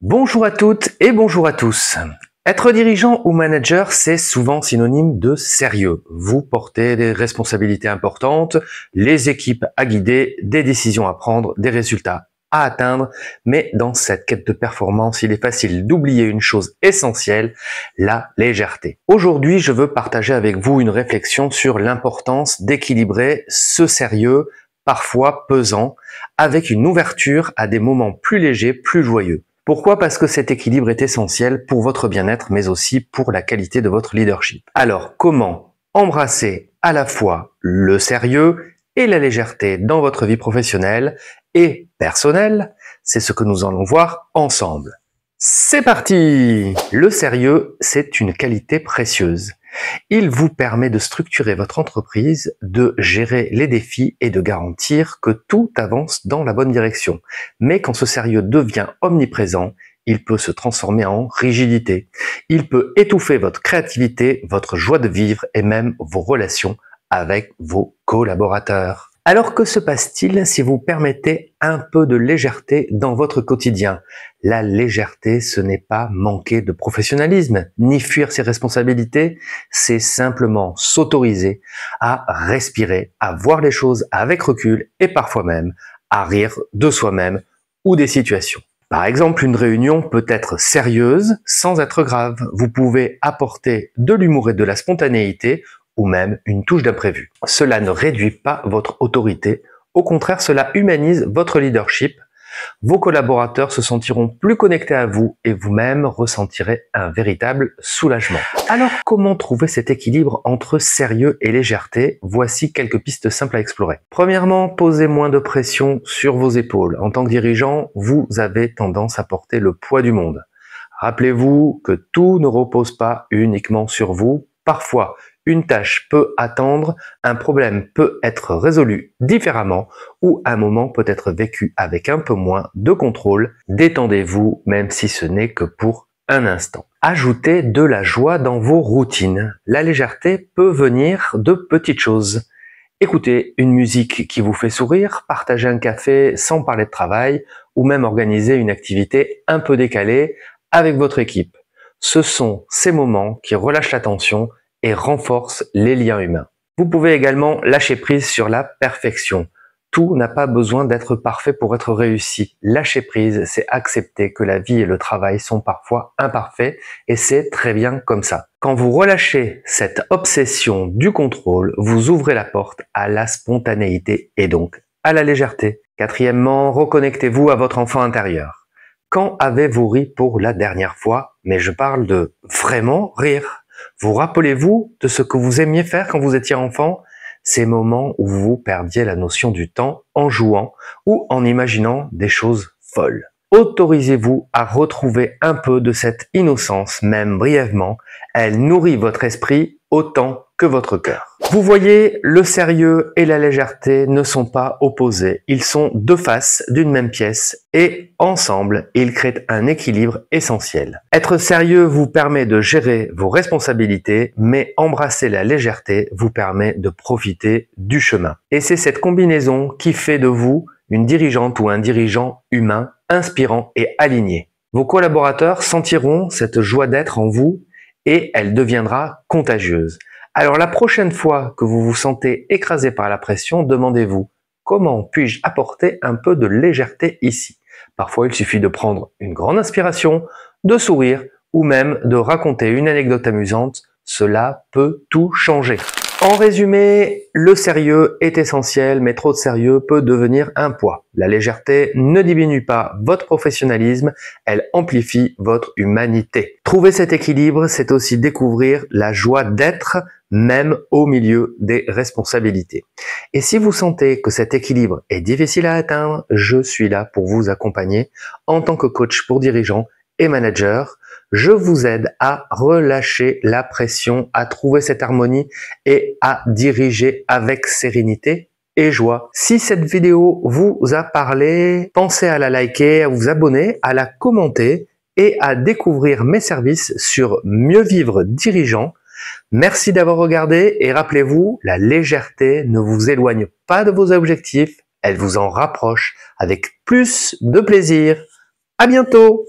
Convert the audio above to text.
Bonjour à toutes et bonjour à tous. Être dirigeant ou manager, c'est souvent synonyme de sérieux. Vous portez des responsabilités importantes, les équipes à guider, des décisions à prendre, des résultats à atteindre. Mais dans cette quête de performance, il est facile d'oublier une chose essentielle, la légèreté. Aujourd'hui, je veux partager avec vous une réflexion sur l'importance d'équilibrer ce sérieux, parfois pesant, avec une ouverture à des moments plus légers, plus joyeux. Pourquoi? Parce que cet équilibre est essentiel pour votre bien-être, mais aussi pour la qualité de votre leadership. Alors, comment embrasser à la fois le sérieux et la légèreté dans votre vie professionnelle et personnelle? C'est ce que nous allons voir ensemble. C'est parti! Le sérieux, c'est une qualité précieuse. Il vous permet de structurer votre entreprise, de gérer les défis et de garantir que tout avance dans la bonne direction. Mais quand ce sérieux devient omniprésent, il peut se transformer en rigidité. Il peut étouffer votre créativité, votre joie de vivre et même vos relations avec vos collaborateurs. Alors que se passe-t-il si vous permettez un peu de légèreté dans votre quotidien? La légèreté, ce n'est pas manquer de professionnalisme, ni fuir ses responsabilités, c'est simplement s'autoriser à respirer, à voir les choses avec recul et parfois même à rire de soi-même ou des situations. Par exemple, une réunion peut être sérieuse sans être grave. Vous pouvez apporter de l'humour et de la spontanéité ou même une touche d'imprévu. Cela ne réduit pas votre autorité, au contraire, cela humanise votre leadership. Vos collaborateurs se sentiront plus connectés à vous et vous-même ressentirez un véritable soulagement. Alors, comment trouver cet équilibre entre sérieux et légèreté? Voici quelques pistes simples à explorer. Premièrement, posez moins de pression sur vos épaules. En tant que dirigeant, vous avez tendance à porter le poids du monde. Rappelez-vous que tout ne repose pas uniquement sur vous. Parfois, une tâche peut attendre, un problème peut être résolu différemment ou un moment peut être vécu avec un peu moins de contrôle. Détendez-vous même si ce n'est que pour un instant. Ajoutez de la joie dans vos routines. La légèreté peut venir de petites choses. Écoutez une musique qui vous fait sourire, partagez un café sans parler de travail ou même organiser une activité un peu décalée avec votre équipe. Ce sont ces moments qui relâchent la tension et renforcent les liens humains. Vous pouvez également lâcher prise sur la perfection. Tout n'a pas besoin d'être parfait pour être réussi. Lâcher prise, c'est accepter que la vie et le travail sont parfois imparfaits et c'est très bien comme ça. Quand vous relâchez cette obsession du contrôle, vous ouvrez la porte à la spontanéité et donc à la légèreté. Quatrièmement, reconnectez-vous à votre enfant intérieur. Quand avez-vous ri pour la dernière fois? Mais je parle de vraiment rire. Vous rappelez-vous de ce que vous aimiez faire quand vous étiez enfant? Ces moments où vous perdiez la notion du temps en jouant ou en imaginant des choses folles. Autorisez-vous à retrouver un peu de cette innocence, même brièvement. Elle nourrit votre esprit autant que votre cœur. Vous voyez, le sérieux et la légèreté ne sont pas opposés. Ils sont deux faces d'une même pièce et ensemble, ils créent un équilibre essentiel. Être sérieux vous permet de gérer vos responsabilités, mais embrasser la légèreté vous permet de profiter du chemin. Et c'est cette combinaison qui fait de vous une dirigeante ou un dirigeant humain, inspirant et aligné. Vos collaborateurs sentiront cette joie d'être en vous et elle deviendra contagieuse. Alors la prochaine fois que vous vous sentez écrasé par la pression, demandez-vous comment puis-je apporter un peu de légèreté ici? Parfois il suffit de prendre une grande inspiration, de sourire ou même de raconter une anecdote amusante. Cela peut tout changer. En résumé, le sérieux est essentiel, mais trop de sérieux peut devenir un poids. La légèreté ne diminue pas votre professionnalisme, elle amplifie votre humanité. Trouver cet équilibre, c'est aussi découvrir la joie d'être, même au milieu des responsabilités. Et si vous sentez que cet équilibre est difficile à atteindre, je suis là pour vous accompagner en tant que coach pour dirigeants et managers. Je vous aide à relâcher la pression, à trouver cette harmonie et à diriger avec sérénité et joie. Si cette vidéo vous a parlé, pensez à la liker, à vous abonner, à la commenter et à découvrir mes services sur Mieux Vivre Dirigeant. Merci d'avoir regardé et rappelez-vous, la légèreté ne vous éloigne pas de vos objectifs, elle vous en rapproche avec plus de plaisir. À bientôt!